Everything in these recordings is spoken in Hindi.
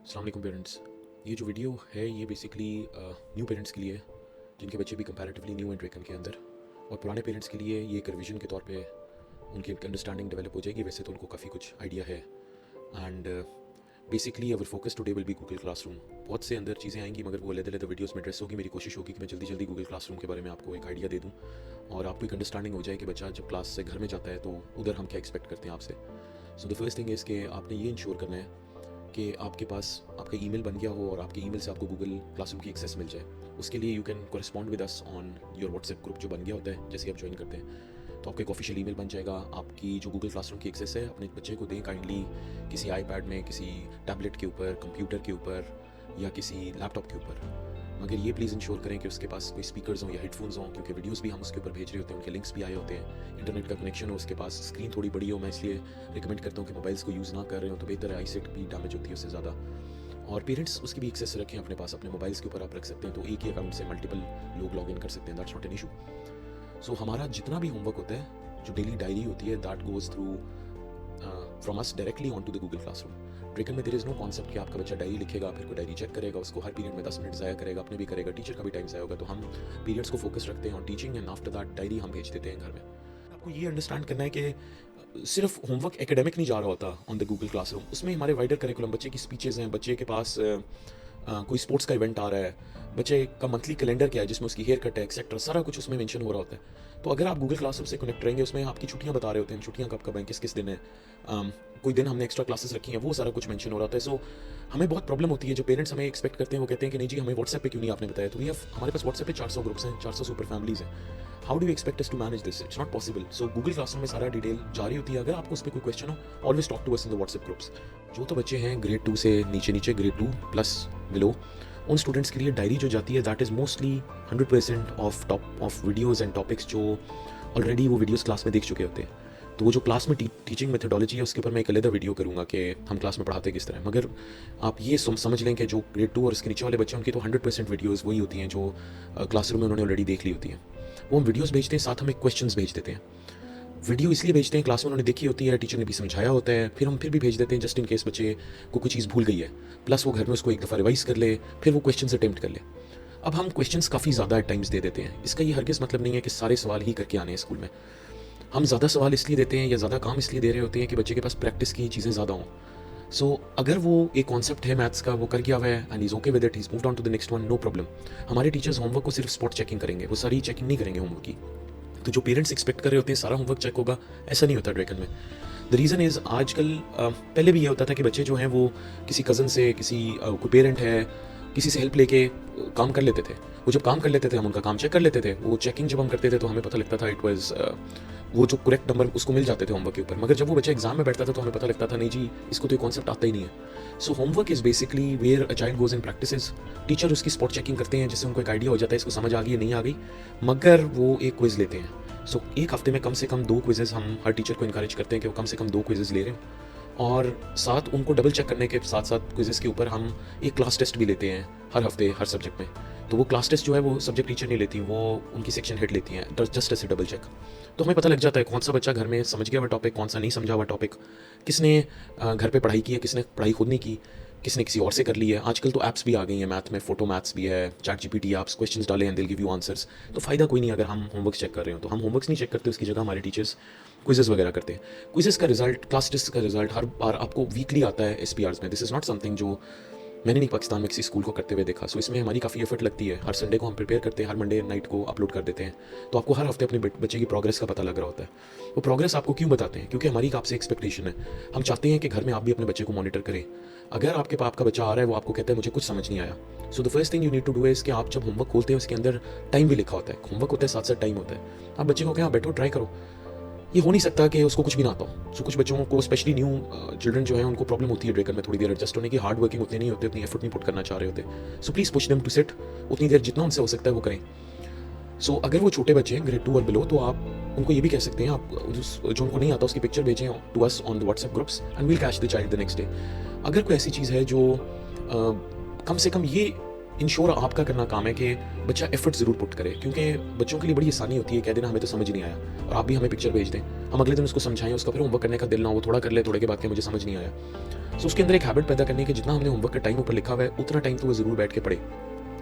अस्सलाम वालेकुम पेरेंट्स। ये जो वीडियो है ये बेसिकली न्यू पेरेंट्स के लिए है जिनके बच्चे भी कंपैरेटिवली न्यू हैं ड्रेकन के अंदर, और पुराने पेरेंट्स के लिए ये एक रिवीजन के तौर पे उनकी एक अंडरस्टैंडिंग डेवलप हो जाएगी। वैसे तो उनको काफ़ी कुछ आइडिया है and basically our focus today will be Google classroom. बहुत से अंदर चीज़ें आएंगी मगर वो अलग-अलग वीडियोस में एड्रेस होगी। मेरी कोशिश होगी कि मैं जल्दी जल्दी गूगल क्लासरूम के बारे में आपको एक आइडिया दे दूँ और आपको एक अंडरस्टैंडिंग हो जाए कि बच्चा जब क्लास से घर में जाता है तो उधर हम क्या एक्सपेक्ट करते हैं आपसे। सो द फर्स्ट थिंग इज़ कि आपने ये इंश्योर करना है कि आपके पास आपका ईमेल बन गया हो और आपके ईमेल से आपको गूगल क्लासरूम की एक्सेस मिल जाए। उसके लिए you can correspond with us on your WhatsApp group जो बन गया होता है जैसे आप ज्वाइन करते हैं, तो आपका एक ऑफिशियल ईमेल बन जाएगा। आपकी जो गूगल क्लासरूम की एक्सेस है अपने बच्चे को दें काइंडली किसी आईपैड में, किसी टैबलेट के ऊपर, कंप्यूटर के ऊपर या किसी लैपटॉप के ऊपर। मगर ये प्लीज़ इंश्योर करें कि उसके पास कोई स्पीकर्स हों या हेडफोन्स हों, क्योंकि वीडियोस भी हम उसके ऊपर भेज रहे होते हैं, उनके लिंक्स भी आए होते हैं, इंटरनेट का कनेक्शन हो उसके पास, स्क्रीन थोड़ी बड़ी हो। मैं इसलिए रिकमेंड करता हूँ कि मोबाइल्स को यूज़ ना कर रहे हो तो बेहतर है, आईसेट भी डैमेज होती है उससे ज़्यादा। और पेरेंट्स उसकी भी एक्सेस रखें अपने पास, अपने मोबाइल्स के ऊपर आप रख सकते हैं, तो एक ही अकाउंट से मल्टीपल लोग लॉग इन कर सकते हैं, दैट्स नॉट एन इशू। सो हमारा जितना भी होमवर्क होता है, जो डेली डायरी होती है, that goes through from us directly on to the Google classroom. ड्रेकन में देयर इज़ नो कॉन्सेप्ट कि आपका बच्चा डायरी लिखेगा फिर कोई डायरी चेक करेगा, उसको हर पीरियड में 10 मिनट ज़ाया करेगा, अपने भी करेगा, टीचर का भी टाइम ज़ाया होगा। तो हम पीरियड्स को फोकस रखते हैं on teaching and after that diary हम भेज देते हैं घर में। आपको ये अंडरस्टैंड करना है कि सिर्फ होमवर्क एकेडमिक नहीं जा रहा होता ऑन द गूगल क्लासरूम, उसमें हमारे वाइडर करिकुलम, बच्चे की स्पीचेज़ हैं, बच्चे के पास कोई स्पोर्ट्स का इवेंट आ रहा है, बच्चे का मंथली कैलेंडर क्या है जिसमें उसकी हेयर कट है एक्सेट्रा, सारा कुछ उसमें मेंशन हो रहा होता है। तो अगर आप गूगल क्लासरूम से कनेक्ट रहेंगे, उसमें आपकी छुट्टियां बता रहे होते हैं, छुट्टियां कब कब हैं, किस किस दिन है, कोई दिन हमने एक्स्ट्रा क्लासेस रखी हैं, वो सारा कुछ मेंशन हो रहा होता है। सो हमें बहुत प्रॉब्लम होती है, जो पेरेंट्स हमें एक्सपेक्ट करते हैं वो कहते हैं कि नहीं जी हमें व्हाट्सएप पे क्यों नहीं आपने बताया। तो वी हैव, हमारे पास व्हाट्सएप पे 400 ग्रुप्स हैं, 400 सुपर फैमिलीज हैं, how do you expect us to manage this? It's not possible. So Google classroom में सारा डिटेल जारी होती है। अगर आपको उस पर कोई क्वेश्चन हो, always talk to us in the WhatsApp groups. जो तो बच्चे हैं ग्रेड 2 से नीचे नीचे, ग्रेड 2 प्लस बिलो, उन स्टूडेंट्स के लिए डायरी जो जाती है that is mostly 100% of videos and topics जो ऑलरेडी वो वीडियोज़ क्लास में देख चुके होते हैं। तो वो जो क्लास में टीचिंग मेथडोलॉजी है उसके ऊपर मैं एक अलग वीडियो करूँगा कि हम क्लास में पढ़ाते किस तरह। मगर आप ये समझ लें कि जो ग्रेड 2 और इसके नीचे वाले बच्चे, उनकी तो 100% वीडियोज़ वही होती हैं जो क्लासरूम में उन्होंने ऑलरेडी देख ली होती हैं। वो हम वीडियोज़ भेजते हैं, साथ हम एक क्वेश्चंस भेज देते हैं। वीडियो इसलिए भेजते हैं, क्लास में उन्होंने देखी होती है, टीचर ने भी समझाया होता है, फिर हम फिर भी भेज देते हैं जस्ट इन केस बच्चे को कोई चीज़ भूल गई है, प्लस वो घर में उसको एक दफ़ा रिवाइज कर ले, फिर वो क्वेश्चन अटेम्प्ट कर ले। अब हम क्वेश्चंस काफ़ी ज़्यादा एट टाइम्स दे देते हैं। इसका ये हरगिज़ मतलब नहीं है कि सारे सवाल ही करके आने हैं स्कूल में। हम ज़्यादा सवाल इसलिए देते हैं या ज़्यादा काम इसलिए दे रहे होते हैं कि बच्चे के पास प्रैक्टिस की चीज़ें ज़्यादा हों। सो अगर वो एक कॉन्सेप्ट है मैथ्स का, वो कर गया हुआ है and is okay with it, he is moved on to the next one, no problem. हमारे टीचर्स होमवर्क को सिर्फ स्पॉट चेकिंग करेंगे, वो सारी चेकिंग नहीं करेंगे होमवर्क की। तो जो पेरेंट्स एक्सपेक्ट कर रहे होते हैं सारा होमवर्क चेक होगा, ऐसा नहीं होता ड्रेकन में। द रीज़न इज़ आजकल पहले भी ये होता था कि बच्चे जो हैं वो किसी कज़न से, किसी कोई पेरेंट है, किसी से हेल्प लेके काम कर लेते थे। वो जब काम कर लेते थे हम उनका काम चेक कर लेते थे। वो चेकिंग जब हम करते थे तो हमें पता लगता था इट वाज वो जो करेक्ट नंबर उसको मिल जाते थे होमवर्क के ऊपर। मगर जब वो बच्चा एग्जाम में बैठता था तो हमें पता लगता था नहीं जी इसको तो ये कॉन्सेप्ट आता ही नहीं है। So homework is basically where a child goes in practises. Teacher उसकी स्पॉट चेकिंग करते हैं जिससे उनको एक आइडिया हो जाता है इसको समझ आ गई नहीं आ गई, मगर वो एक क्विज़ लेते हैं। सो एक हफ्ते में कम से कम 2 क्विजेज़ हम हर टीचर को इनकरेज करते हैं कि वो कम से कम 2 क्विजेज़ ले रहे हैं। और साथ उनको डबल चेक करने के साथ साथ क्विज़ेस के ऊपर हम एक क्लास टेस्ट भी लेते हैं हर हफ्ते हर सब्जेक्ट में। तो वो क्लास टेस्ट जो है वो सब्जेक्ट टीचर नहीं लेती, वो उनकी सेक्शन हेड लेती हैं, जस्ट ऐसे डबल चेक। तो हमें पता लग जाता है कौन सा बच्चा घर में समझ गया हुआ टॉपिक, कौन सा नहीं समझा हुआ टॉपिक, किसने घर पे पढ़ाई की है, किसने पढ़ाई खुद नहीं की, किसने किसी और से कर ली है। आजकल तो ऐप्स भी आ गई हैं मैथ में, फोटो मैथ्स भी है, चैट जीपीटी ऐप्स, क्वेश्चंस डालें and they will give you answers. तो फ़ायदा कोई नहीं अगर हम होमवर्क चेक कर रहे हो। तो हम होमवर्क्स नहीं चेक करते, उसकी जगह हमारे टीचर्स क्विजेस वगैरह करते हैं। क्विजेस का रिजल्ट, क्लास टेस्ट का रिजल्ट हर बार आपको वीकली आता है एसपीआर्स में। दिस इज़ नॉट समथिंग जो मैंने नहीं पाकिस्तान में किसी स्कूल को करते हुए देखा। सो इसमें हमारी काफ़ी एफर्ट लगती है। हर संडे को हम प्रिपेयर करते हैं, हर मंडे नाइट को अपलोड कर देते हैं। तो आपको हर हफ्ते अपने बच्चे की प्रोग्रेस का पता लग रहा होता है। वो प्रोग्रेस आपको क्यों बताते हैं? क्योंकि हमारी आपसे एक्सपेक्टेशन है, हम चाहते हैं कि घर में आप भी अपने बच्चे को मॉनिटर करें। अगर आपके पास आपका बच्चा आ रहा है, वो आपको कहता है मुझे कुछ समझ नहीं आया, so the first thing you need to do is कि आप जब होमवर्क खोलते हैं उसके अंदर टाइम भी लिखा होता है। होमवर्क होता है साथ साथ टाइम होता है। आप बच्चे को कहें आप बैठो ट्राई करो। ये हो नहीं सकता कि उसको कुछ भी ना आता हो। सो कुछ बच्चों को, स्पेशली न्यू चिल्ड्रन जो हैं, उनको प्रॉब्लम होती है ड्रेकन में थोड़ी देर एडजस्ट होने की। हार्ड वर्किंग उतने नहीं होते, उतनी एफर्ट नहीं पुट करना चाह रहे होते। So please push them to sit, उतनी देर जितना उनसे हो सकता है वो करें। सो अगर वो छोटे बच्चे हैं ग्रेड 2 और बिलो, तो आप उनको ये भी कह सकते हैं, आप जो उनको नहीं आता उसकी पिक्चर भेजें to us on the WhatsApp groups and we'll catch the child the next day. अगर कोई ऐसी चीज़ है जो कम से कम ये इंश्योर आपका करना काम है कि बच्चा एफर्ट ज़रूर पुट करे, क्योंकि बच्चों के लिए बड़ी आसानी होती है कह देना हमें तो समझ नहीं आया, और आप भी हमें पिक्चर भेज दें, हम अगले दिन उसको समझाएं, उसका फिर होमवर्क करने का दिल ना हो, वो थोड़ा कर ले, थोड़े के बाद के मुझे समझ नहीं आया। सो उसके अंदर एक हैबिट पैदा करने की जितना हमने होमवर्क का टाइम ऊपर लिखा हुआ है उतना टाइम तो वो ज़रूर बैठ के पढ़े।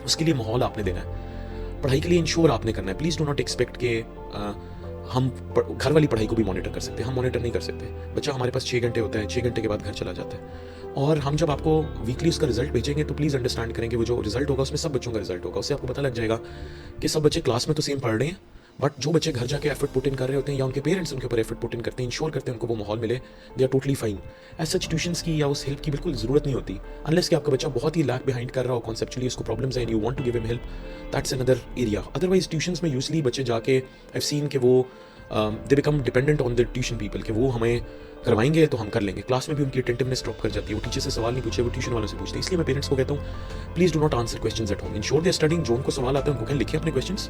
उसके लिए माहौल आपने देना है, पढ़ाई के लिए इंश्योर आपने करना है। प्लीज़ डो नॉट एक्सपेक्ट के हम घर वाली पढ़ाई को भी मॉनिटर कर सकते हैं, हम मॉनिटर नहीं कर सकते। बच्चा हमारे पास 6 घंटे होता है, 6 घंटे के बाद घर चला जाता है, और हम जब आपको वीकली उसका रिजल्ट भेजेंगे तो प्लीज़ अंडरस्टैंड करेंगे वो जो रिजल्ट होगा उसमें सब बच्चों का रिजल्ट होगा। उससे आपको पता लग जाएगा कि सब बच्चे क्लास में तो सेम पढ़ रहे हैं, बट जो बच्चे घर जाके एफर्ट पुट इन कर रहे होते हैं या उनके पेरेंट्स उनके ऊपर एफर्ट पुट इन करते हैं, इंश्योर करते हैं उनको वो माहौल मिले, they are totally fine. As such tuitions की या उस हेल्प की बिल्कुल ज़रूरत नहीं होती, अनलेस कि आपका बच्चा बहुत ही लैग बिहाइंड कर रहा हो कॉन्सेप्चुअली, उसको प्रॉब्लम्स है and you want to give him help, that's another area. Otherwise tuitions में यूजली बच्चे जाके आई सीन कि वो they become dependent on the tuition people कि वो हमें करवाएंगे तो हम कर लेंगे। क्लास में भी उनकी अटेंटिवनेस ड्रॉप कर जाती है, वो टीचर से सवाल नहीं पूछे, वो ट्यूशन वालों से पूछते हैं। इसलिए मैं पेरेंट्स को कहता हूँ please do not answer questions at home, ensure they are studying. जो उनको सवाल आते हैं उनको कहें लिखिए अपने questions,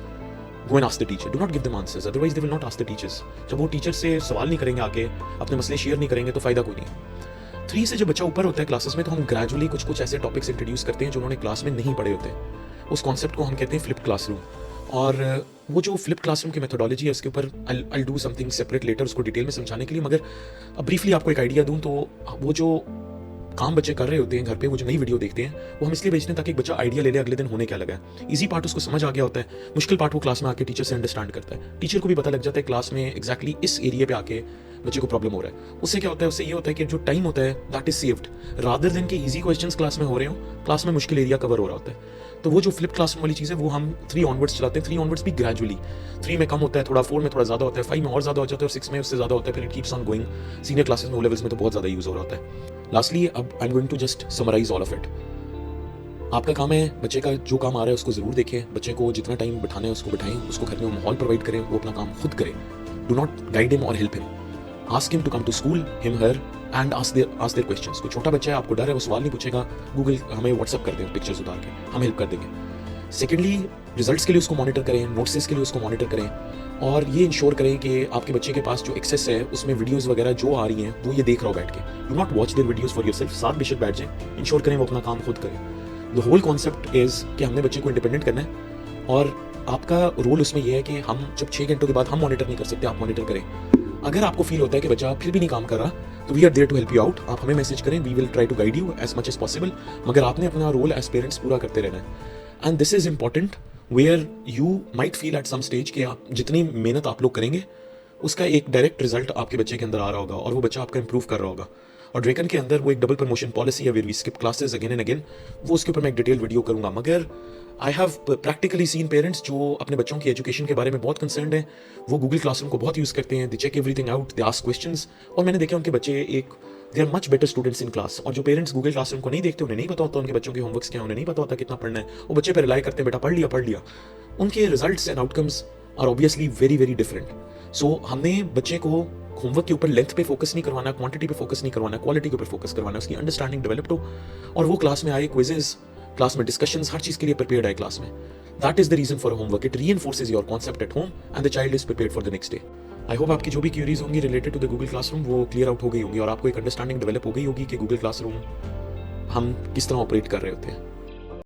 go and ask the teacher, do not give them answers, otherwise they will not ask the teachers। जब वो टीचर से सवाल नहीं करेंगे आके, अपने मसले शेयर नहीं करेंगे तो फ़ायदा कोई नहीं। 3 से जब बच्चा ऊपर होता है क्लासेस में तो हम ग्रेजुअली कुछ कुछ ऐसे टॉपिक्स इंट्रोड्यूस करते हैं जो उन्होंने क्लास में नहीं पढ़े होते हैं। उस कॉन्सेप्ट को हम कहते हैं फ्लिप क्लासरूम, और वो जो फ्लिप क्लासरूम की मेथोडोलॉजी है उसके ऊपर I do something separate later उसको डिटेल में समझाने के लिए, मगर अब ब्रीफली आपको एक आइडिया दूँ तो वो जो काम बच्चे कर रहे होते हैं घर पे, वो जो नई वीडियो देखते हैं वो हम इसलिए भेजते हैं ताकि एक बच्चा आइडिया ले ले अगले दिन होने क्या लगा है। इजी पार्ट उसको समझ आ गया होता है, मुश्किल पार्ट वो क्लास में आके टीचर से अंडरस्टैंड करता है। टीचर को भी पता लग जाता है क्लास में एग्जैक्टली इस एरिया पे आके बच्चे को प्रॉब्लम हो रहा है। उससे क्या होता है, उससे ये होता है कि जो टाइम होता है that is saved, rather than कि इजी क्वेश्चंस क्लास में हो रहे हो, क्लास में मुश्किल एरिया कवर हो रहा होता है। तो वो जो फ्लिप क्लासरूम वाली चीज़ है वो हम 3 ऑनवर्ड्स चलाते हैं। 3 ऑनवर्ड्स भी ग्रेजुअली, 3 में कम होता है थोड़ा, 4 में थोड़ा ज़्यादा होता है, 5 में और ज़्यादा हो जाता है और 6 में उससे ज़्यादा होता है, फिर it keeps on going. Senior classes में, ओ लेवल्स में तो बहुत ज़्यादा यूज़ हो रहा होता है। लास्टली अब I am going to just summarize all of it. आपका काम है बच्चे का जो काम आ रहा है उसको ज़रूर देखें, बच्चे को जितना टाइम बिठाना है उसको बिठाएं, उसको घर में माहौल प्रोवाइड करें, वो अपना काम खुद करे। डू नॉट गाइड हिम और help him, ask him to come to school, him her, and ask their questions. कोई छोटा बच्चा है, आपको डर है, वो सवाल नहीं पूछेगा, गूगल हमें व्हाट्सअप कर दें पिक्चर्स उतार के, हम हेल्प कर देंगे। सेकेंडली, रिजल्ट्स के लिए उसको मॉनिटर करें, नोट्स के लिए उसको मॉनिटर करें, और ये इंश्योर करें कि आपके बच्चे के पास जो एक्सेस है उसमें वीडियोस वगैरह जो आ रही हैं वो ये देख रहा हो बैठ के। Do not watch their videos for yourself, साथ बेशक बैठ जाए, इंश्योर करें वो अपना काम खुद करें। द होल कॉन्सेप्ट इज़ कि हमने बच्चे को इंडिपेंडेंट करना है, और आपका रोल उसमें यह है कि हम जब 6 घंटों के बाद हम मॉनिटर नहीं कर सकते, आप मॉनिटर करें। अगर आपको फील होता है कि बच्चा फिर भी नहीं काम कर रहा तो we are there to help you out, आप हमें मैसेज करें, we will try to guide you as much as possible, मगर आपने अपना रोल एज पेरेंट्स पूरा करते रहना है। And this is important where you might feel at some stage कि आप जितनी मेहनत आप लोग करेंगे उसका एक डायरेक्ट रिजल्ट आपके बच्चे के अंदर आ रहा होगा और वो बच्चा आपका इंप्रूव कर रहा होगा। और ड्रेकन के अंदर वो एक डबल प्रमोशन पॉलिसी है where we skip classes again and again, वो उसके ऊपर मैं एक डिटेल वीडियो करूंगा। मगर I have practically seen parents जो अपने बच्चों की एजुकेशन के बारे में बहुत कंसर्न्ड हैं, वो गूगल क्लासरूम को बहुत यूज़ करते हैं, they check everything out, they ask questions, और मैंने देखा उनके बच्चे एक they are much better students in class. और जो पेरेंट्स गूगल क्लासरूम को नहीं देखते, उन्हें नहीं पता होता उनके बच्चों के होमवर्क्स क्या, उन्हें नहीं पता होता कितना पढ़ना है, वो बच्चे पर रिलाई करते हैं, बेटा पढ़ लिया, उनके results and outcomes are obviously very very different. So हमने बच्चे को होमवर्क के ऊपर लेंथ पे फोकस नहीं करवाना, क्वांटिटी पे फोकस नहीं करवाना, क्वालिटी के ऊपर फोकस करवाना, उसकी अंडरस्टैंडिंग डेवलप्ड हो और वो क्लास में आए, क्विजेस, क्लास में डिस्कशंस, हर चीज़ के लिए प्रिपेयर्ड आए क्लास में। That is the reason for homework, it reinforces your concept at home and the child is prepared for the next day. I hope आपकी जो भी क्यूरीज होंगी related to the Google classroom वो क्लियर आउट हो गई होंगी और आपको एक अंडरस्टैंडिंग डेवलप हो गई होगी कि गूगल क्लासरूम हम किस तरह ऑपरेट कर रहे होते हैं।